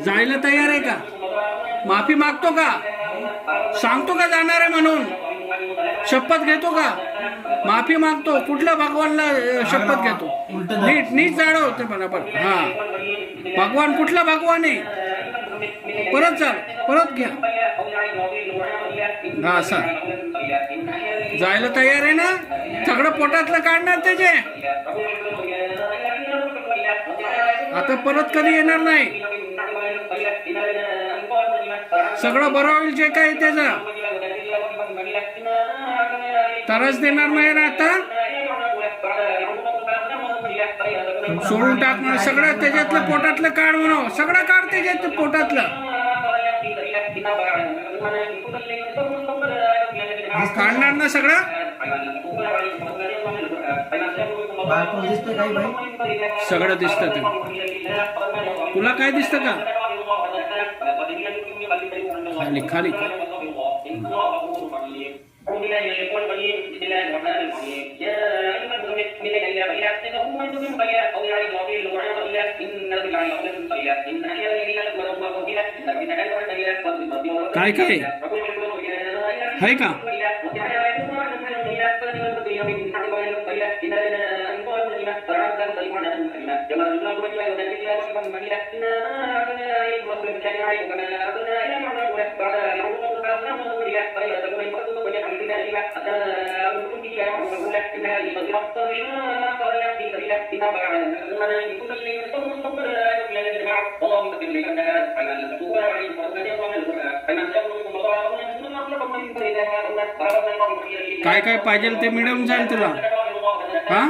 जायला तयार आहे का? माफी मागतो का? सांगतो का जाणार आहे म्हणून? शपथ घेतो का? माफी मागतो? कुठल्या भगवानला शपथ घेतो? नीट नीट जाणव ते बरोबर. हा, भगवान कुठला भगवान आहे? परत जा, परत घ्या. हा, असा जायला तयार आहे ना? सगळं पोटातलं काढणार त्याचे. आता परत कधी येणार नाही. सगळं बरं होईल जे काय त्याचा. त्रास देणार नाही ना आता. सोडून टाकणार सगळं. त्याच्यातलं पोटातलं काढ म्हणून. सगळं काढ त्याच्यात पोटातलं. काढणार ना सगळं. सगळं दिसतं ते. तुला काय दिसतं का? खाली खाली. काय काय आहे का? काय काय पाहिजे ते मिळून जाईल तुला. हा,